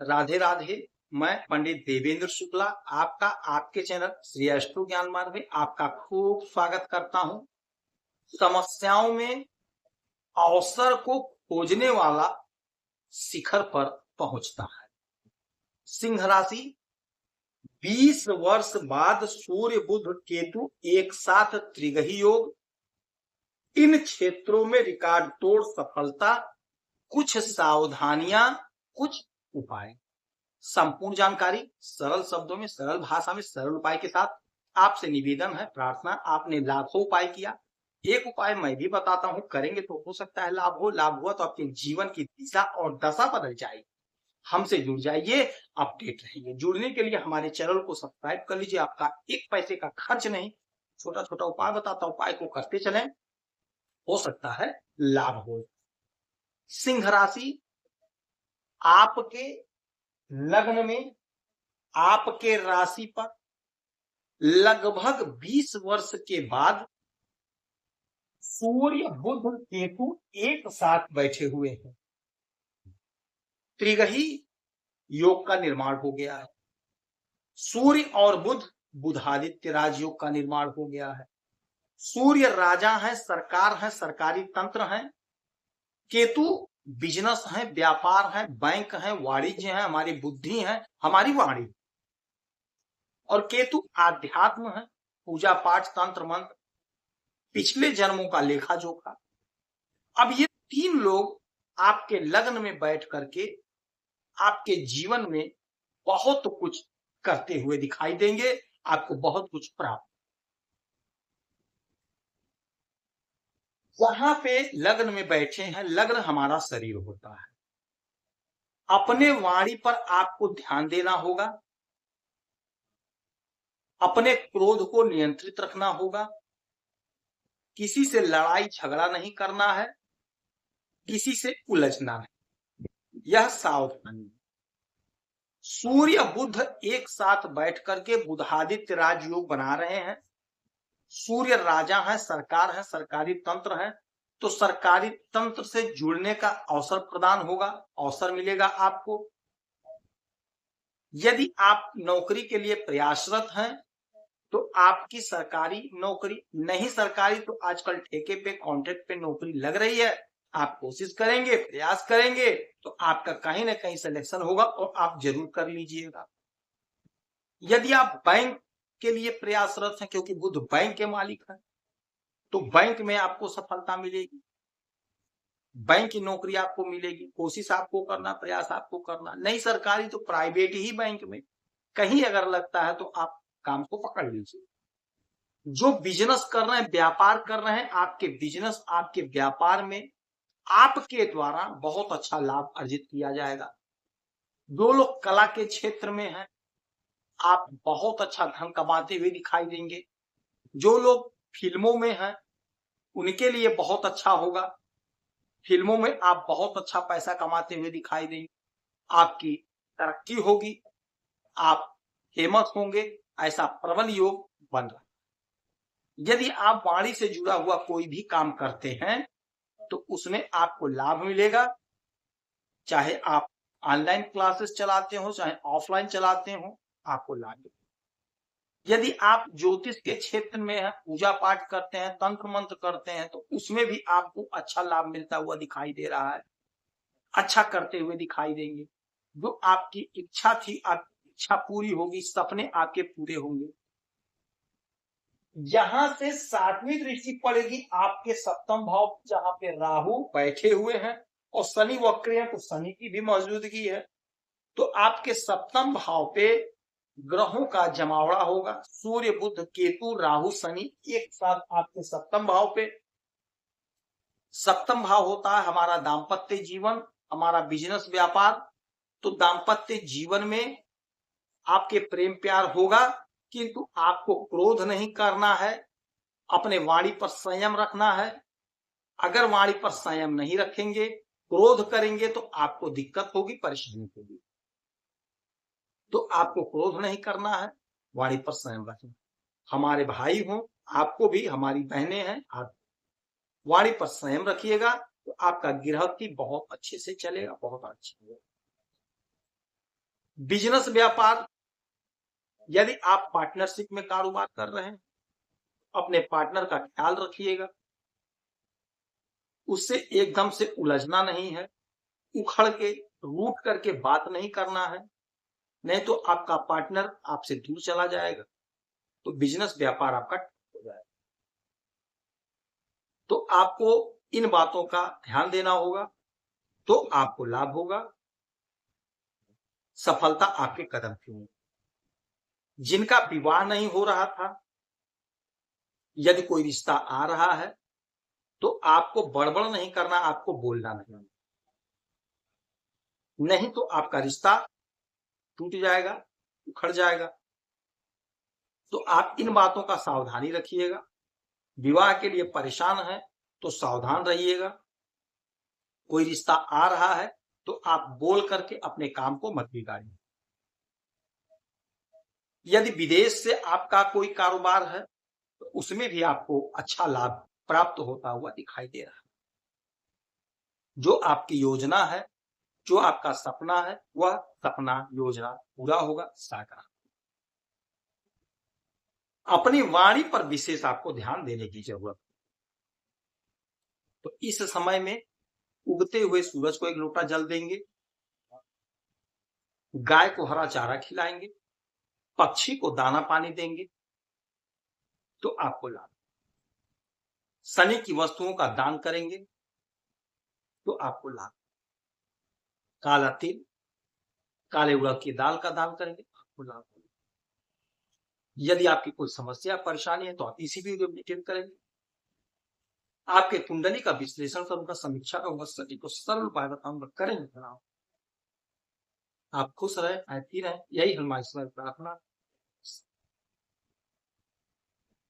राधे राधे। मैं पंडित देवेंद्र शुक्ला आपका आपके चैनल श्री अष्टो ज्ञान मार्ग में आपका खूब स्वागत करता हूं। समस्याओं में अवसर को खोजने वाला शिखर पर पहुंचता है। सिंह राशि 20 वर्ष बाद सूर्य बुध केतु एक साथ त्रिग्रही योग। इन क्षेत्रों में रिकॉर्ड तोड़ सफलता, कुछ सावधानियां, कुछ उपाय। संपूर्ण जानकारी सरल शब्दों में, सरल भाषा में, सरल उपाय के साथ आपसे निवेदन है, प्रार्थना। आपने लाखों उपाय किया, एक उपाय मैं भी बताता हूं, करेंगे तो हो सकता है लाभ हो। लाभ हुआ तो आपके जीवन की दिशा और दशा बदल जाएगी। हमसे जुड़ जाइए, अपडेट रहिए। जुड़ने के लिए हमारे चैनल को सब्सक्राइब कर लीजिए। आपका एक पैसे का खर्च नहीं, छोटा छोटा उपाय बताता, उपाय को करते चलें, हो सकता है लाभ हो। सिंह राशि आपके लग्न में, आपके राशि पर लगभग 20 वर्ष के बाद सूर्य बुध केतु एक साथ बैठे हुए हैं। त्रिग्रही योग का निर्माण हो गया है। सूर्य और बुध बुधादित्य राजयोग का निर्माण हो गया है। सूर्य राजा है, सरकार है, सरकारी तंत्र है। केतु बिजनेस है, व्यापार है, बैंक है, वाणिज्य है, हमारी बुद्धि है, हमारी वाणी। और केतु आध्यात्म है, पूजा पाठ, तंत्र मंत्र, पिछले जन्मों का लेखा जोखा। अब ये तीन लोग आपके लग्न में बैठ करके आपके जीवन में बहुत कुछ करते हुए दिखाई देंगे। आपको बहुत कुछ प्राप्त। जहां पे लग्न में बैठे हैं, लग्न हमारा शरीर होता है। अपने वाणी पर आपको ध्यान देना होगा, अपने क्रोध को नियंत्रित रखना होगा, किसी से लड़ाई झगड़ा नहीं करना है, किसी से उलझना है, यह सावधानी। सूर्य बुध एक साथ बैठ करके बुधादित्य राजयोग बना रहे हैं। सूर्य राजा है, सरकार है, सरकारी तंत्र है, तो सरकारी तंत्र से जुड़ने का अवसर प्रदान होगा, अवसर मिलेगा आपको। यदि आप नौकरी के लिए प्रयासरत हैं तो आपकी सरकारी नौकरी, नहीं सरकारी तो आजकल ठेके पे, कॉन्ट्रैक्ट पे नौकरी लग रही है। आप कोशिश करेंगे, प्रयास करेंगे तो आपका कहीं ना कहीं सिलेक्शन होगा और आप जरूर कर लीजिएगा। यदि आप बैंक के लिए प्रयासरत हैं, क्योंकि बुध बैंक के मालिक है, तो बैंक में आपको सफलता मिलेगी, बैंक की नौकरी आपको मिलेगी। कोशिश आपको करना, प्रयास आपको करना। नहीं सरकारी तो प्राइवेट ही बैंक में कहीं अगर लगता है तो आप काम को पकड़ लीजिए। जो बिजनेस कर रहे हैं, व्यापार कर रहे हैं, आपके बिजनेस, आपके व्यापार में आपके द्वारा बहुत अच्छा लाभ अर्जित किया जाएगा। जो लोग कला के क्षेत्र में हैं, आप बहुत अच्छा धन कमाते हुए दिखाई देंगे। जो लोग फिल्मों में हैं, उनके लिए बहुत अच्छा होगा। फिल्मों में आप बहुत अच्छा पैसा कमाते हुए दिखाई देंगे, आपकी तरक्की होगी, आप फेमस होंगे, ऐसा प्रबल योग बन रहा है। यदि आप वाणी से जुड़ा हुआ कोई भी काम करते हैं तो उसमें आपको लाभ मिलेगा। चाहे आप ऑनलाइन क्लासेस चलाते हो, चाहे ऑफलाइन चलाते हो, आपको लाभ मिलेगा। यदि आप ज्योतिष के क्षेत्र में हैं, पूजा पाठ करते हैं, तंत्र मंत्र करते हैं, तो उसमें भी आपको अच्छा लाभ मिलता हुआ दिखाई दे रहा है। अच्छा करते हुए दिखाई देंगे। जो आपकी इच्छा थी, आपकी इच्छा पूरी होगी, सपने आपके पूरे होंगे। यहां से 7वीं दृष्टि पड़ेगी आपके सप्तम भाव, जहां पे राहु बैठे हुए हैं और शनि वक्र है, तो शनि की भी मौजूदगी है। तो आपके सप्तम भाव पे ग्रहों का जमावड़ा होगा। सूर्य बुध केतु राहु शनि एक साथ आपके सप्तम भाव पे। सप्तम भाव होता है हमारा दाम्पत्य जीवन, हमारा बिजनेस, व्यापार। तो दाम्पत्य जीवन में आपके प्रेम प्यार होगा, किंतु आपको क्रोध नहीं करना है, अपने वाणी पर संयम रखना है। अगर वाणी पर संयम नहीं रखेंगे, क्रोध करेंगे तो आपको दिक्कत होगी, परेशानी होगी। तो आपको क्रोध नहीं करना है, वाणी पर संयम रखना। हमारे भाई हो, आपको भी, हमारी बहनें हैं, आप वाणी पर संयम रखिएगा तो आपका गृहस्थी बहुत अच्छे से चलेगा, बहुत अच्छी होगा। बिजनेस व्यापार, यदि आप पार्टनरशिप में कारोबार कर रहे हैं, अपने पार्टनर का ख्याल रखिएगा, उससे एकदम से उलझना नहीं है, उखड़ के रूठ करके बात नहीं करना है, नहीं तो आपका पार्टनर आपसे दूर चला जाएगा, तो बिजनेस व्यापार आपका हो जाएगा। तो आपको इन बातों का ध्यान देना होगा, तो आपको लाभ होगा, सफलता आपके कदम पे होगी। जिनका विवाह नहीं हो रहा था, यदि कोई रिश्ता आ रहा है, तो आपको बड़बड़ नहीं करना, आपको बोलना नहीं तो आपका रिश्ता टूट जाएगा, उखड़ जाएगा। तो आप इन बातों का सावधानी रखिएगा। विवाह के लिए परेशान है तो सावधान रहिएगा। कोई रिश्ता आ रहा है तो आप बोल करके अपने काम को मत बिगाड़िए। यदि विदेश से आपका कोई कारोबार है तो उसमें भी आपको अच्छा लाभ प्राप्त होता हुआ दिखाई दे रहा है। जो आपकी योजना है, जो आपका सपना है, वह सपना योजना पूरा होगा, साकार। अपनी वाणी पर विशेष आपको ध्यान देने की जरूरत। तो इस समय में उगते हुए सूरज को एक लोटा जल देंगे, गाय को हरा चारा खिलाएंगे, पक्षी को दाना पानी देंगे, तो आपको लाभ। शनि की वस्तुओं का दान करेंगे तो आपको लाभ। काला तिल, काले उड़द की दाल का दान करेंगे, आपको लाभ। यदि आपकी कोई समस्या परेशानी है तो आप इसी वीडियो में डिटेल करेंगे। आपके कुंडली का विश्लेषण करूंगा, समीक्षा करूंगा, सटीक को सरल उपाय बताऊंगा, करेंगे। आप खुश रहे, हैप्पी रहे, यही हमारी प्रार्थना।